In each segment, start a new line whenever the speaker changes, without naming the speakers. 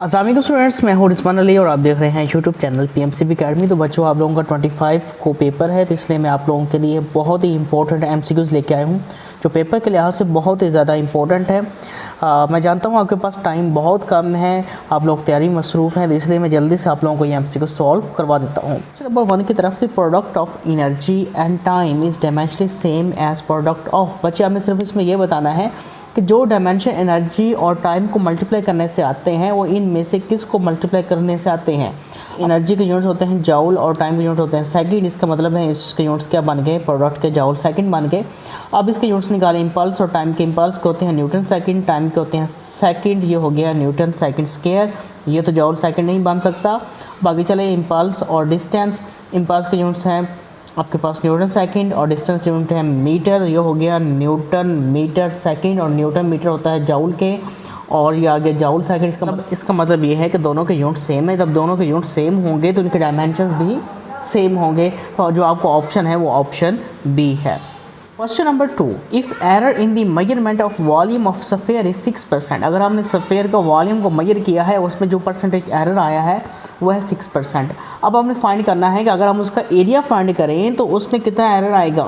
अस्सलाम स्टूडेंट्स, मैं हूँ रिजवान अली और आप देख रहे हैं यूट्यूब चैनल पीएमसीबी अकेडमी। तो बच्चों, आप लोगों का 25 को पेपर है, तो इसलिए मैं आप लोगों के लिए बहुत ही इंपॉर्टेंट एमसीक्यूज़ लेके आया हूँ जो पेपर के लिहाज से बहुत ही ज़्यादा इंपॉर्टेंट है। मैं जानता हूँ आपके पास टाइम बहुत कम है, आप लोग तैयारी मसरूफ़ हैं, तो इसलिए मैं जल्दी से आप लोगों को ये एमसीक्यू सॉल्व करवा देता हूँ। नंबर 1 की तरफ, the product of energy and time is dimensionally same as product of. बच्चे, हमें सिर्फ इसमें यह बताना है कि जो डायमेंशन एनर्जी और टाइम को मल्टीप्लाई करने से आते हैं वो इनमें से किस को मल्टीप्लाई करने से आते हैं। एनर्जी के यूनिट्स होते हैं जूल और टाइम के यूनिट होते हैं सेकंड। इसका मतलब है इसके यूनिट्स क्या बन गए, प्रोडक्ट के जूल सेकंड बन गए। अब इसके यूनिट्स निकालें, इम्पल्स और टाइम के इम्पल्स के होते हैं न्यूटन सेकंड, टाइम के होते हैं सेकंड, ये हो गया न्यूटन सेकंड स्क्वायर, ये तो जूल सेकंड नहीं बन सकता। बाकी चले इम्पल्स और डिस्टेंस, इम्पल्स के यूनिट्स हैं आपके पास न्यूटन सेकंड और डिस्टेंस यूनिट है मीटर, ये हो गया न्यूटन मीटर सेकंड और न्यूटन मीटर होता है जूल के, और ये आ गया जूल सेकंड। इसका मतलब ये है कि दोनों के यूनिट सेम है। जब दोनों के यूनिट सेम होंगे तो इनके डायमेंशंस भी सेम होंगे। तो जो आपको ऑप्शन है वो ऑप्शन बी है। Question number 2, if error in the measurement of volume of sphere is 6%। अगर हमने सफ़ेयर का वॉल्यूम को मेजर किया है, उसमें जो परसेंटेज एरर आया है वो है 6%। अब हमें फाइंड करना है कि अगर हम उसका एरिया फाइंड करें तो उसमें कितना एरर आएगा।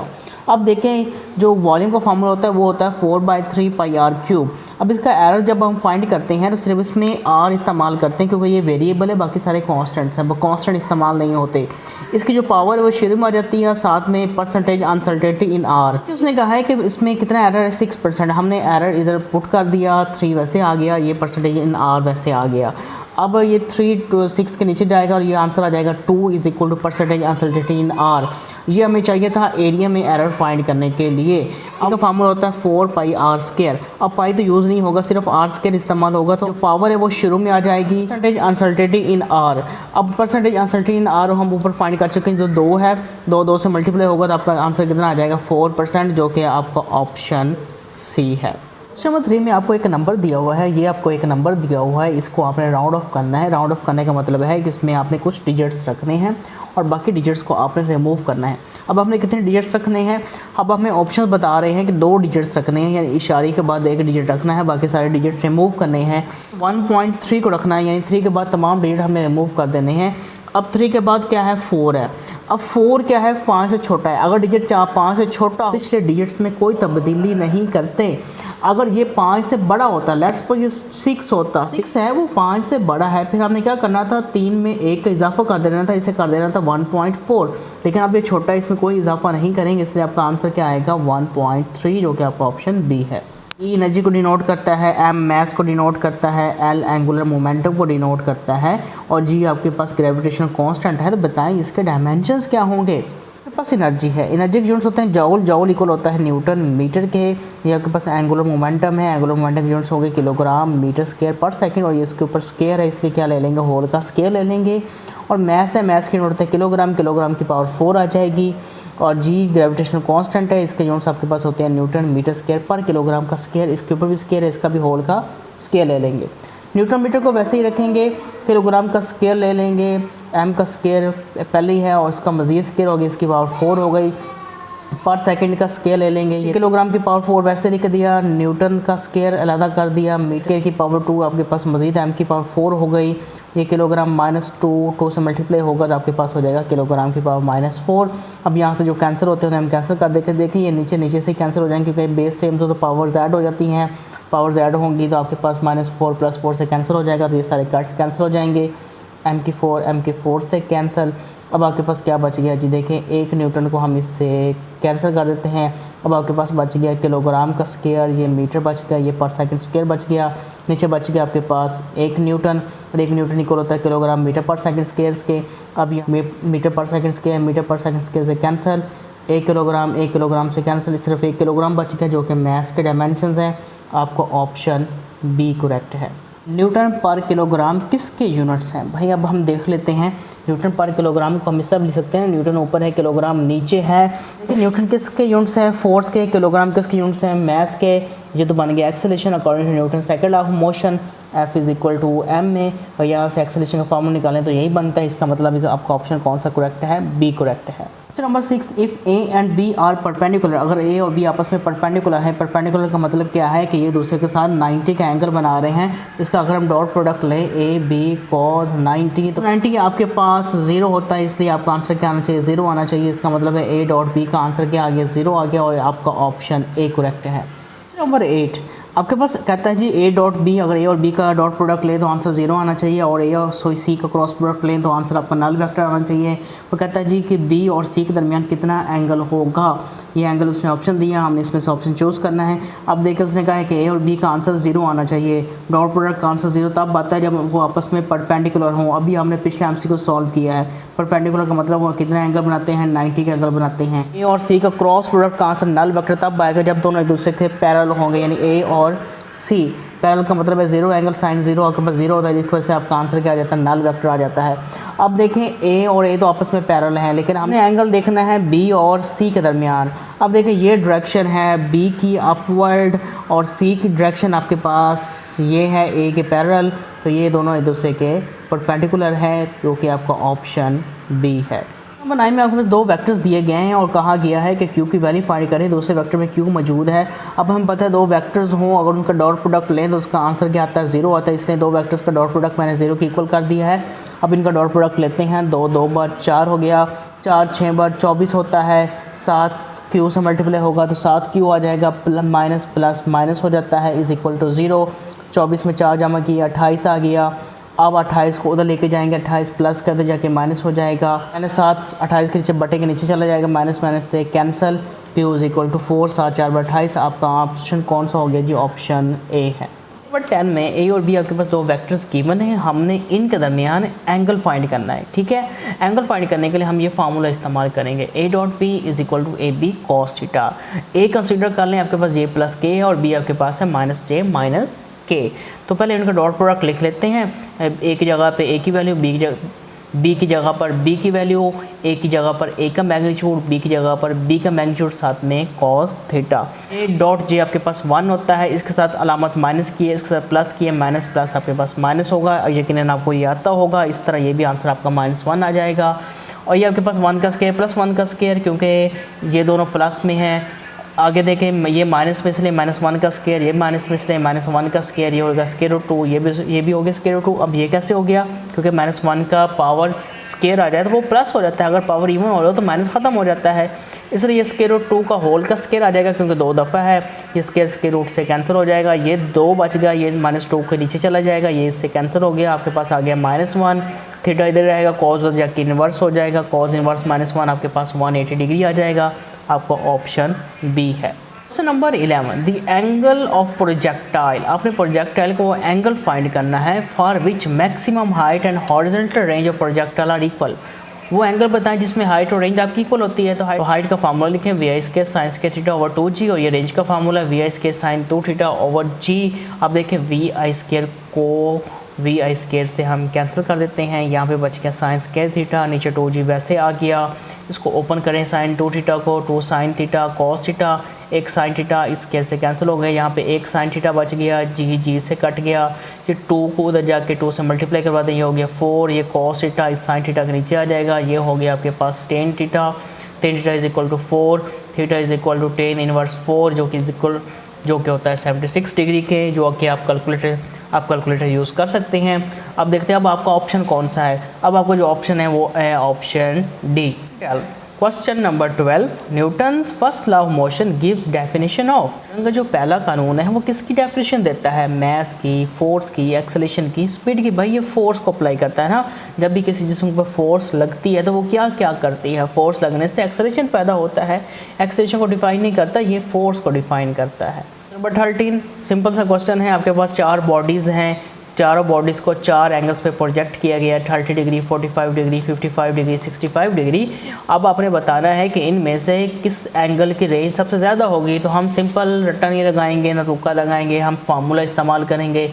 अब देखें, जो वॉल्यूम का फार्मूला होता है वो होता है 4/3 पाई आर क्यूब। अब इसका एरर जब हम फाइंड करते हैं तो सिर्फ इसमें आर इस्तेमाल करते हैं क्योंकि ये वेरिएबल है, बाकी सारे कांस्टेंट्स हैं, वो कांस्टेंट इस्तेमाल नहीं होते। इसकी जो पावर है वो शुरू में आ जाती है, साथ में परसेंटेज अनसर्टेनिटी इन आर। उसने कहा है कि इसमें कितना एरर है 6%। हमने एरर इधर पुट कर दिया, 3 वैसे आ गया, ये परसेंटेज इन आर वैसे आ गया। अब ये 3 to 6 के नीचे जाएगा और ये आंसर आ जाएगा 2 is equal to percentage uncertainty in R. ये हमें चाहिए था एरिया में एरर फाइंड करने के लिए। आपका फार्मूला होता है 4 पाई आर स्क्वायर। अब पाई तो यूज़ नहीं होगा, सिर्फ आर स्क्वायर इस्तेमाल होगा, तो जो पावर है वो शुरू में आ जाएगी परसेंटेज अनसर्टेनिटी इन आर। अब परसेंटेज अनसर्टेनिटी इन आर हम ऊपर फाइंड कर चुके हैं, जो 2 है, 2 से मल्टीप्लाई होगा तो आपका आंसर कितना आ जाएगा 4%, जो कि आपका ऑप्शन सी है। क्वेश्चन नंबर 3 में आपको एक नंबर दिया हुआ है, ये आपको एक नंबर दिया हुआ है, इसको आपने राउंड ऑफ करना है। राउंड ऑफ करने का मतलब है कि इसमें आपने कुछ डिजिट्स रखने हैं और बाकी डिजिट्स को आपने रिमूव करना है। अब आपने कितने डिजिट्स रखने हैं, अब हमें ऑप्शन बता रहे हैं कि 2 डिजिट्स रखने हैं, यानी इशारे के बाद 1 डिजिट रखना है, बाकी सारे डिजिट रिमूव करने हैं। 1.3 को रखना है, यानी 3 के बाद तमाम डिजिट हमें रिमूव कर देने हैं। अब 3 के बाद क्या है, 4 है। अब 4 क्या है, 5 से छोटा है। अगर डिजिट 5 से छोटा, पिछले डिजिट्स में कोई तब्दीली नहीं करते। अगर ये 5 से बड़ा होता, लेट्स सपोज ये 6 होता, 6 है, वो 5 से बड़ा है, फिर हमने क्या करना था, 3 में 1 का इजाफा कर देना था, इसे कर देना था 1.4। लेकिन अब ये छोटा है, इसमें कोई इजाफा नहीं करेंगे, इसलिए आपका आंसर क्या आएगा 1.3, जो कि आपका ऑप्शन बी है। ई एनर्जी को डिनोट करता है, एम मैस को डिनोट करता है, एल एंगुलर मोमेंटम को डिनोट करता है, और जी आपके पास ग्रेविटेशनल कांस्टेंट है। तो बताएं इसके डायमेंशंस क्या होंगे। आपके पास एनर्जी है, एनर्जी के यूनिट्स होते हैं जूल, जूल इक्वल होता है न्यूटन मीटर के। ये आपके पास एंगुलर मोमेंटम है, एंगुलर मोमेंटम के यूनिट्स हो गए किलोग्राम मीटर स्क्वायर पर सेकंड, और ये इसके ऊपर स्क्वायर है, इसलिए क्या ले लेंगे, होल का स्क्वायर ले लेंगे। और मैस है, मैस के यूनिट होते हैं किलोग्राम, किलोग्राम की पावर 4 आ जाएगी। और जी ग्रेविटेशनल कांस्टेंट है, इसके यूनिट्स आपके पास होते हैं न्यूटन मीटर स्क्वायर पर किलोग्राम का स्क्वायर, इसके ऊपर भी स्क्वायर है, इसका भी होल का स्क्वायर ले लेंगे। न्यूटन मीटर को वैसे ही रखेंगे, किलोग्राम का स्क्वायर ले लेंगे, एम का स्क्वायर पहले ही है और इसका मज़ीद स्क्वायर हो गया, इसकी पावर 4 हो गई। पर सेकंड का स्क्वायर ले लेंगे, किलोग्राम की पावर 4 वैसे लिख दिया, न्यूटन का स्क्वायर अलग कर दिया, स्क्वायर की पावर 2 आपके पास मज़ीद एम की पावर 4 हो गई। ये किलोग्राम -2 से मल्टीप्लाई होगा तो आपके पास हो जाएगा किलोग्राम की पावर -4। अब यहाँ से जो कैंसिल होते हैं हम कैंसिल कर देते, देखिए ये नीचे से कैंसिल हो जाएंगे क्योंकि बेस सेम तो पावर्स ऐड हो जाती हैं, पावर्स ऐड होंगी तो आपके पास -4 + 4 से कैंसिल हो जाएगा, तो ये सारे कट्स कैंसिल हो जाएंगे। एम की 4 से कैंसिल। अब आपके पास क्या बच गया जी, देखें 1 न्यूटन को हम इससे कैंसिल कर देते हैं। अब आपके पास बच गया किलोग्राम का स्क्वायर, ये मीटर बच गया, ये पर सेकंड स्क्वायर बच गया, नीचे बच गया आपके पास 1 न्यूटन, और 1 न्यूटन इक्वल होता है kilogram metre per second square के। अब ये metre per second square, metre per second square से कैंसिल, 1 किलोग्राम से कैंसिल, सिर्फ 1 किलोग्राम बच गया, जो कि मैस के डायमेंशंस हैं। आपको ऑप्शन बी करेक्ट है। न्यूटन पर किलोग्राम किसके यूनिट्स हैं भाई, अब हम देख लेते हैं। न्यूटन पर किलोग्राम को हम इस तरह लिख सकते हैं, न्यूटन ऊपर है, किलोग्राम नीचे है। न्यूटन किसके यूनिट्स हैं, फोर्स के, किलोग्राम किसके यूनिट्स हैं, मैस के। ये तो बन गया acceleration according to Newton second law of motion, F is equal to M में, और यहाँ से एक्सेलरेशन का फॉर्मूला निकालें तो यही बनता है। इसका मतलब आपका ऑप्शन कौन सा करेक्ट है, बी करेक्ट है। Question number 6, if A and B are perpendicular, अगर ए और बी आपस में परपेंडिकुलर है, परपेंडिकुलर का मतलब क्या है कि ये दूसरे के साथ 90 का एंगल बना रहे हैं। इसका अगर हम डॉट प्रोडक्ट लें ए बी कॉस 90, तो 90 आपके पास 0 होता है, इसलिए आपका आंसर क्या आना चाहिए, 0 आना चाहिए। इसका मतलब है ए डॉट बी का आंसर क्या आ गया, 0 आ गया और आपका ऑप्शन ए करेक्ट है। नंबर 8, आपके पास कहता है जी ए डॉट बी, अगर ए और बी का डॉट प्रोडक्ट ले तो आंसर 0 आना चाहिए, और ए और सी का क्रॉस प्रोडक्ट लें तो आंसर आपका नल वेक्टर आना चाहिए। वो कहता है जी कि बी और सी के दरमियान कितना एंगल होगा, ये एंगल उसने ऑप्शन दिया, हमने इसमें से ऑप्शन चूज़ करना है। अब देखिए उसने कहा है कि ए और बी का आंसर 0 आना चाहिए, डॉट प्रोडक्ट का आंसर 0 तब आता है जब वो आपस में परपेंडिकुलर हों। अभी हमने पिछले एमसी को सॉल्व किया है, परपेंडिकुलर का मतलब वो कितना एंगल बनाते हैं, 90 का एंगल बनाते हैं। ए और सी का क्रॉस प्रोडक्ट का आंसर नल वेक्टर तब आएगा जब दोनों एक दूसरे के पैरेलल होंगे, यानी ए और सी। पैरेलल का मतलब है 0 एंगल साइन 0 आपके पास 0 होता है, जिस वजह से आपका आंसर क्या आ जाता है, नल वेक्टर आ जाता है। अब देखें ए और ए तो आपस में पैरेलल हैं, लेकिन हमने एंगल देखना है बी और सी के दरमियान। अब देखें ये डायरेक्शन है बी की अपवर्ड और सी की डायरेक्शन आपके पास ये है ए के पैरेलल, तो ये दोनों एक दूसरे के परपेंडिकुलर है, जो कि आपका ऑप्शन बी है। नंबर 9 में आपके पास दो वेक्टर्स दिए गए हैं और कहा गया है कि क्यू की वैल्यू फाइंड करें, दूसरे वेक्टर में क्यू मौजूद है। अब हम पता है दो वेक्टर्स हों, अगर उनका डॉट प्रोडक्ट लें तो उसका आंसर क्या आता है, 0 आता है, इसलिए दो वेक्टर्स का डॉट प्रोडक्ट मैंने 0 की इक्वल कर दिया है। अब इनका डॉट प्रोडक्ट लेते हैं, 2 2 बार 4 हो गया, 4 6 बार 24 होता है, 7 क्यू से मल्टीप्लाई होगा तो 7 क्यू आ जाएगा, माइनस प्लस माइनस हो जाता है, इज इक्वल टू 0। 24 में 4 जमा किया 28 आ गया। अब 28 को उधर लेके जाएंगे, 28 प्लस कर दे जाके माइनस हो जाएगा, माइनस 7 28 के नीचे बटे के नीचे चला जाएगा, माइनस माइनस से cancel, Q is equal to 4, 7 4 बार 28। आपका ऑप्शन कौन सा हो गया जी, ऑप्शन ए है। नंबर 10 में ए और बी आपके पास दो वेक्टर्स गिवन है, हमने इनके दरमियान एंगल फाइंड करना है। ठीक है, एंगल फाइंड करने के लिए हम ये फार्मूला इस्तेमाल करेंगे, A dot B is equal to A B cos theta. A consider कर लें, आपके पास जे प्लस के है और बी आपके पास है माइनस जे माइनस के। तो पहले इनका डॉट प्रोडक्ट लिख लेते हैं, ए की जगह पे ए की वैल्यू, बी की जगह पर बी की वैल्यू, ए की जगह पर ए का मैग्नीट्यूड, बी की जगह पर बी का मैग्नीट्यूड, साथ में कॉस थीटा। ए डॉट जे आपके पास 1 होता है, इसके साथ अलामत माइनस की है, इसके साथ प्लस की है, माइनस प्लस आपके पास माइनस होगा, और यकीनन आपको ये आता होगा। इस तरह ये भी आंसर आपका -1 आ जाएगा। और ये आपके पास 1 का स्क्वायर प्लस 1 का स्क्वायर, क्योंकि ये दोनों प्लस में है। आगे देखें, ये माइनस में इसलिए -1 का स्क्वायर, ये माइनस में इसलिए -1 का स्क्वायर, ये होगा √2, ये भी हो गया √2। अब ये कैसे हो गया, क्योंकि -1 का पावर स्क्वायर आ जाए तो वो प्लस हो जाता है, अगर पावर इवन हो जाए तो माइनस ख़त्म हो जाता है, इसलिए ये √2 का होल का स्क्वायर आ जाएगा, क्योंकि 2 दफ़ा है, ये स्क्वायर √2 से कैंसिल हो जाएगा, ये 2 बच गया, ये -2 के नीचे चला जाएगा, ये इससे कैंसिल हो गया, आपके पास आ गया -1। थीटा इधर रहेगा, कॉस उधर जाके इन्वर्स हो जाएगा, कॉस इन्वर्स -1 आपके पास 180 डिग्री आ जाएगा। आपका ऑप्शन बी है। Question number 11, the angle of projectile, आपने प्रोजेक्टाइल को एंगल फाइंड करना है for which maximum height and horizontal range of projectile are equal. वो एंगल बताएं जिसमें हाइट और रेंज आपकी इक्वल होती है। तो हाइट का फार्मूला लिखें, vi² sine square theta over 2g, और ये रेंज का formula vi² sine 2 theta over g। अब देखें vi² को vi² से हम कैंसिल कर देते हैं, यहाँ पे बच गया साइन स्क्वायर थीटा, नीचे 2g वैसे आ गया। इसको ओपन करें, साइन 2 थीटा को, 2 sine theta cos theta, 1 sine theta इस स्क्वायर से कैंसिल हो गए, यहाँ पे 1 साइन थीटा बच गया, जी से कट गया, ये 2 को उधर जाके 2 से मल्टीप्लाई करवा दें, ये हो गया 4, ये कॉस थीटा इस साइन थीटा के नीचे आ जाएगा, ये हो गया आपके पास tan theta is equal to 4, theta is equal to tan inverse 4, जो कि होता है 76 डिग्री के, जो कि आप कैलकुलेटर यूज़ कर सकते हैं। अब देखते हैं अब आपका ऑप्शन कौन सा है। अब आपका जो ऑप्शन है वो है option D. Question number 12, Newton's first law of motion gives definition of. का जो पहला कानून है वो किसकी डेफिनेशन देता है, मास की, फोर्स की, एक्सेलरेशन की, स्पीड की। भाई ये फोर्स को अप्लाई करता है ना, जब भी किसी जिस्म पर फोर्स लगती है तो वो क्या क्या करती है, फोर्स लगने से एक्सेलरेशन पैदा होता है, एक्सेलरेशन को डिफाइन नहीं करता, ये फोर्स को डिफाइन करता है। नंबर 13, सिंपल सा क्वेश्चन है, आपके पास 4 बॉडीज़ हैं, चारों बॉडीज़ को 4 एंगल्स पे प्रोजेक्ट किया गया है, 30 डिग्री, 45 डिग्री, 55 डिग्री, 65 डिग्री। अब आपने बताना है कि इनमें से किस एंगल की रेंज सबसे ज़्यादा होगी। तो हम सिंपल रट्टा नहीं लगाएंगे ना तुक्का लगाएंगे, हम फार्मूला इस्तेमाल करेंगे,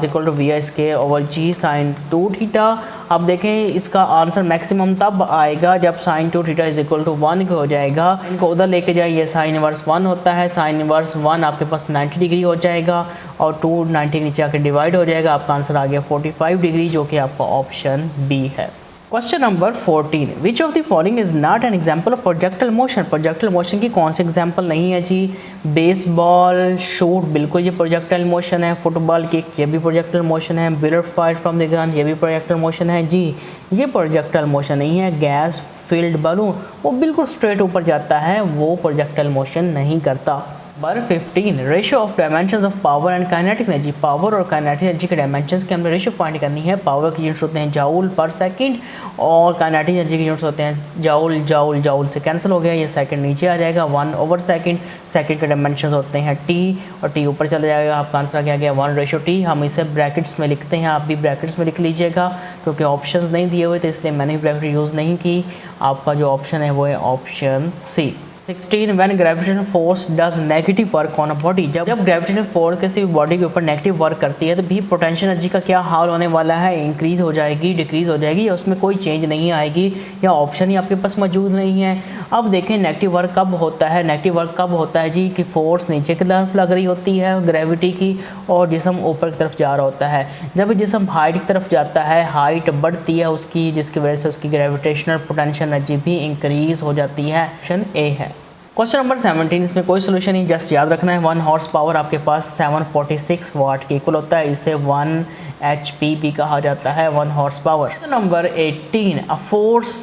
equal to vi² over g sine 2 theta. अब देखें इसका आंसर मैक्सिमम तब आएगा जब sine 2 theta is equal to 1 हो जाएगा। इनको उधर लेके जाइए, साइन इनवर्स 1 होता है, साइन इनवर्स 1 आपके पास 90 डिग्री हो जाएगा और 2 90 के नीचे आकर डिवाइड हो जाएगा। आपका आंसर आ गया 45 डिग्री, जो कि आपका ऑप्शन बी है। Question number 14, which of the following is not an example of projectile motion. Projectile motion की कौन सी एग्जाम्पल नहीं है जी। बेसबॉल शूट, बिल्कुल ये प्रोजेक्टाइल मोशन है। फुटबॉल किक, ये भी प्रोजेक्टाइल मोशन है। Bullet fire from the gun, ये भी प्रोजेक्टाइल मोशन है जी। ये प्रोजेक्टाइल मोशन नहीं है। गैस फील्ड बलून, वो बिल्कुल स्ट्रेट ऊपर जाता है, वो प्रोजेक्टाइल मोशन नहीं करता। Number 15, ratio of dimensions of power and kinetic energy. Power और काइनेटिक एनर्जी के डायमेंशंस की हमें रेशियो फाइंड करनी है। पावर की यूनिट्स होते हैं जाउल पर सेकंड और काइनेटिक एनर्जी के यूनिट्स होते हैं जाउल। जाउल जाउल से कैंसिल हो गया, ये सेकंड नीचे आ जाएगा। 1/सेकंड, सेकंड के डायमेंशंस होते हैं टी और टी ऊपर चला जाएगा। आपका आंसर क्या गया 1/T। हम इसे ब्रैकेट्स में लिखते हैं, आप भी ब्रैकेट्स में लिख लीजिएगा क्योंकि ऑप्शंस नहीं दिए हुए थे इसलिए मैंने ब्रैकेट यूज़ नहीं की। आपका जो ऑप्शन है वो है option C. 16, when gravitational force does negative work on a body. जब ग्रेविटेशनल फोर्स किसी बॉडी के ऊपर नेगेटिव वर्क करती है तो भी पोटेंशियल एनर्जी का क्या हाल होने वाला है, इंक्रीज हो जाएगी, डिक्रीज हो जाएगी, या उसमें कोई चेंज नहीं आएगी, या ऑप्शन ही आपके पास मौजूद नहीं है। अब देखें नेगेटिव वर्क कब होता है। नेगेटिव वर्क कब होता है जी कि फोर्स नीचे की तरफ लग रही होती है ग्रेविटी की और जिसम ऊपर की तरफ जा रहा होता है। जब जिसम हाइट की तरफ जाता है, हाइट बढ़ती है उसकी, जिसकी वजह से उसकी ग्रेविटेशनल पोटेंशियल एनर्जी भी इंक्रीज हो जाती है। ऑप्शन ए है। क्वेश्चन नंबर 17, इसमें कोई सोल्यूशन नहीं, जस्ट याद रखना है 1 हॉर्स पावर आपके पास 746 वाट के इक्वल होता है। इसे 1 HP भी कहा जाता है, 1 horse power. Number 18, a force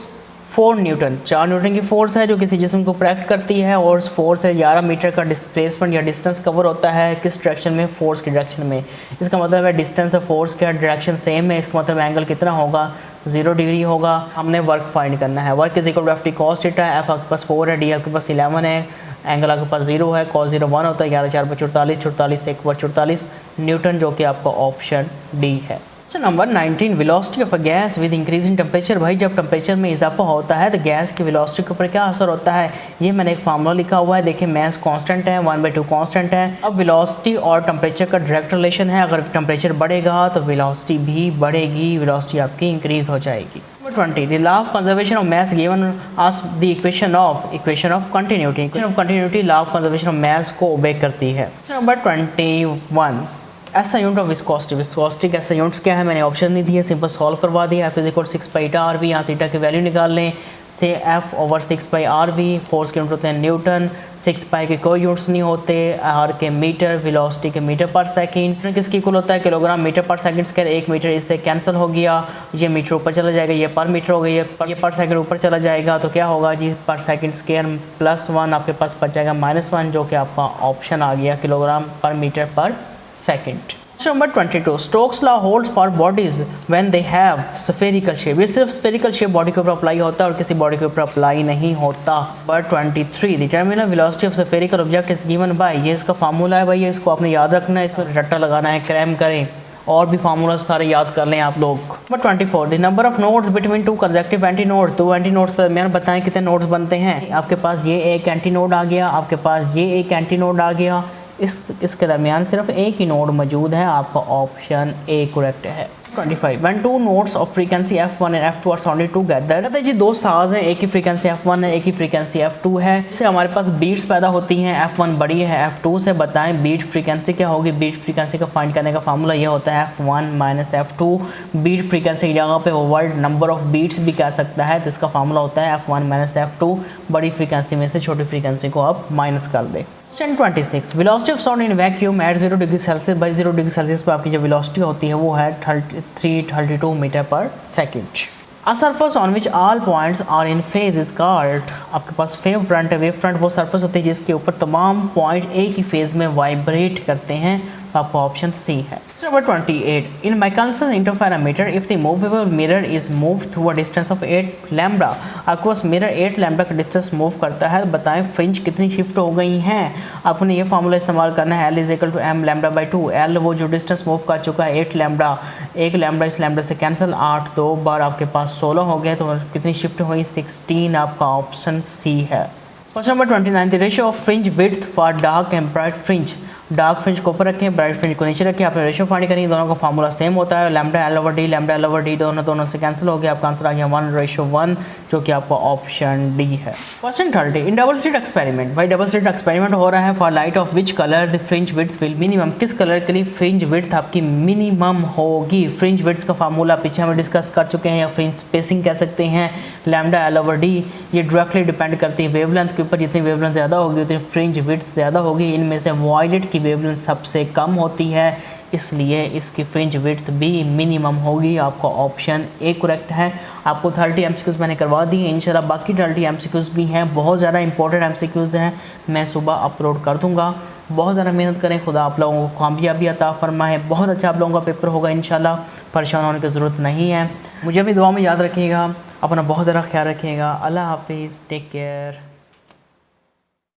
4 Newton, 4 Newton की फोर्स है जो किसी जिस्म को प्रेक्ट करती है और उस फोर्स से 11 मीटर का डिस्प्लेसमेंट या डिस्टेंस कवर होता है। किस डायरेक्शन में, फोर्स की डायरेक्शन में। इसका मतलब है डिस्टेंस और फोर्स का डायरेक्शन सेम है, इसका मतलब एंगल कितना होगा 0 डिग्री होगा। हमने वर्क फाइंड करना है। Work is equal to FT cos theta. F आपके पास 4 है, डी आपके पास 11 है, एंगल आपके पास 0 है, cos 0 1 होता है। 11 4 पर 44, 44 1 पर 44 न्यूटन, जो कि आपका ऑप्शन डी है। Number 19, velocity of a gas with increasing temperature. भाई जब टेम्परेचर में इजाफा होता है तो गैस की वेलोसिटी के ऊपर क्या असर होता है, ये मैंने एक फार्मूला लिखा हुआ है। देखिए मास कांस्टेंट है, 1/2 कांस्टेंट है। अब वेलोसिटी और टेम्परेचर का डायरेक्ट रिलेशन है, अगर टेम्परेचर बढ़ेगा तो वेलोसिटी भी बढ़ेगी, वेलोसिटी आपकी इंक्रीज हो जाएगी। Number 20, the law of conservation of mass given us the equation of continuity. Equation of continuity law of conservation of mass को ओबे करती है। नंबर 21, ऐसा यूनिट ऑफ विस्कोसिटी। विस्कोसिटी का ऐसा यूनिट्स क्या है, मैंने ऑप्शन नहीं दिया, सिंपल सॉल्व करवा दिया। F = 6π/RV, यहाँ सीटा की वैल्यू निकाल लें। से F/6πRV, फोर्स के यूनिट होते हैं न्यूटन, 6π के कोई यूनिट्स नहीं होते, R के मीटर, वेलोसिटी के मीटर पर सेकंड। किसकी इक्वल होता है, kilogram metre per second square. 1 metre इससे कैंसिल हो गया, ये मीटर ऊपर चला जाएगा, ये पर मीटर हो गई, ये पर सेकंड ऊपर चला जाएगा, तो क्या होगा जी पर सेकंड स्क्वायर +1 आपके पास बच जाएगा -1, जो कि आपका ऑप्शन आ गया किलोग्राम पर metre per second. Number 22, Stokes law holds for bodies when they have spherical shape. ये सिर्फ स्फेरिकल शेप बॉडी के ऊपर अप्लाई होता है और किसी बॉडी के ऊपर अप्लाई नहीं होता। Number 23, the terminal velocity of spherical object is given by. ये इसका फार्मूला है भाई, इसको आपने याद रखना है, इसमें रट्टा लगाना है, क्रैम करें और भी फार्मूला सारे याद कर लें आप लोग। Number 24, the number of nodes between 2 consecutive anti nodes. 2 anti nodes के दरमियान बताएं कितने नोड्स बनते हैं। आपके पास ये एक एंटी नोड आ गया, आपके पास ये एक एंटी नोड आ गया, इसके दरमियान सिर्फ एक ही नोड मौजूद है, आपका ऑप्शन ए करेक्ट है। 25, when two notes of frequency F1 and F2 are sounded together। कहते हैं जी दो साज हैं, एक ही फ्रीक्वेंसी F1 है, एक ही फ्रीक्वेंसी F2 है, इससे हमारे पास बीट्स पैदा होती हैं। F1 बड़ी है F2 से, बताएं बीट फ्रीक्वेंसी क्या होगी। बीट फ्रीक्वेंसी का फाइंड करने का फार्मूला ये होता है F1 - F2। बीट फ्रीक्वेंसी की जगह पे वर्ड नंबर ऑफ बीट्स भी कह सकता है, तो इसका फार्मूला होता है F1 - F2। बड़ी फ्रीक्वेंसी में से छोटी फ्रीक्वेंसी को आप माइनस कर दें। 26, velocity of sound in vacuum at 0 degree Celsius by 0 degree Celsius पर आपकी जो वेलोसिटी होती है वो है 332 metre per second. A surface on which all points are in phase is called. आपके पास वेव फ्रंट है। वेव फ्रंट वो सरफेस होती है जिसके ऊपर तमाम पॉइंट एक ही फेज में वाइब्रेट करते हैं, आपका ऑप्शन सी है। Number 28, in Michelson interferometer if the movable mirror is move through a distance of 8 lambda. आपके पास मिरर 8 लैम्बडा का डिस्टेंस मूव करता है, बताएं फ्रिंज कितनी शिफ्ट हो गई हैं। आपने ये फार्मूला इस्तेमाल करना है, L = m λ/2। L वो जो डिस्टेंस मूव कर चुका है 8 लैम्बडा, 1 लैम्बडा इस लैम्बडा से कैंसिल, 8 2 बार आपके पास 16 हो गए, तो कितनी शिफ्ट हुई 16, आपका ऑप्शन सी है। Question number 29, the ratio of fringe width for dark and bright fringe. Dark fringe को ऊपर रखें, ब्राइट फ्रिंज को नीचे रखें। आपने रेशो फाइंड करेंगे, दोनों का फार्मूला सेम होता है, लैम्डा एल ओवर डी दोनों से कैंसिल हो गया। आपका आंसर आ गया 1:1, जो कि आपका ऑप्शन डी है। Question 30, in double slit experiment, भाई डबल स्लिट एक्सपेरिमेंट हो रहा है। For light of which colour the fringe width will minimum, किस कलर के लिए फ्रिंज विड्थ आपकी मिनिमम होगी। फ्रिंज विड्थ का फार्मूला पीछे हमें डिस्कस कर चुके हैं, या फ्रिंज स्पेसिंग कह सकते हैं, लैम्डा एल ओवर डी। ये डायरेक्टली डिपेंड करती है वेवलेंथ के ऊपर, जितनी वेवलेंथ ज़्यादा होगी उतनी फ्रिंज विड्थ ज़्यादा होगी। इनमें से वायलेट की वेवलेंथ सबसे कम होती है, इसलिए इसकी फ्रिंज विड्थ भी मिनिमम होगी। आपका ऑप्शन ए करेक्ट है। आपको 30 एमसीक्यूज़ मैंने करवा दी हैं, इंशाल्लाह बाकी 30 एमसीक्यूज़ भी हैं, बहुत ज़्यादा इंपॉर्टेंट एमसीक्यूज़ हैं, मैं सुबह अपलोड कर दूँगा। बहुत ज़्यादा मेहनत करें, खुदा आप लोगों को कामयाबी अता फरमाए। बहुत अच्छा आप लोगों का पेपर होगा इंशाल्लाह, परेशान होने की ज़रूरत नहीं है। मुझे भी दुआ में याद रखिएगा, अपना बहुत ज़्यादा ख्याल रखिएगा। अल्लाह हाफिज़, टेक केयर।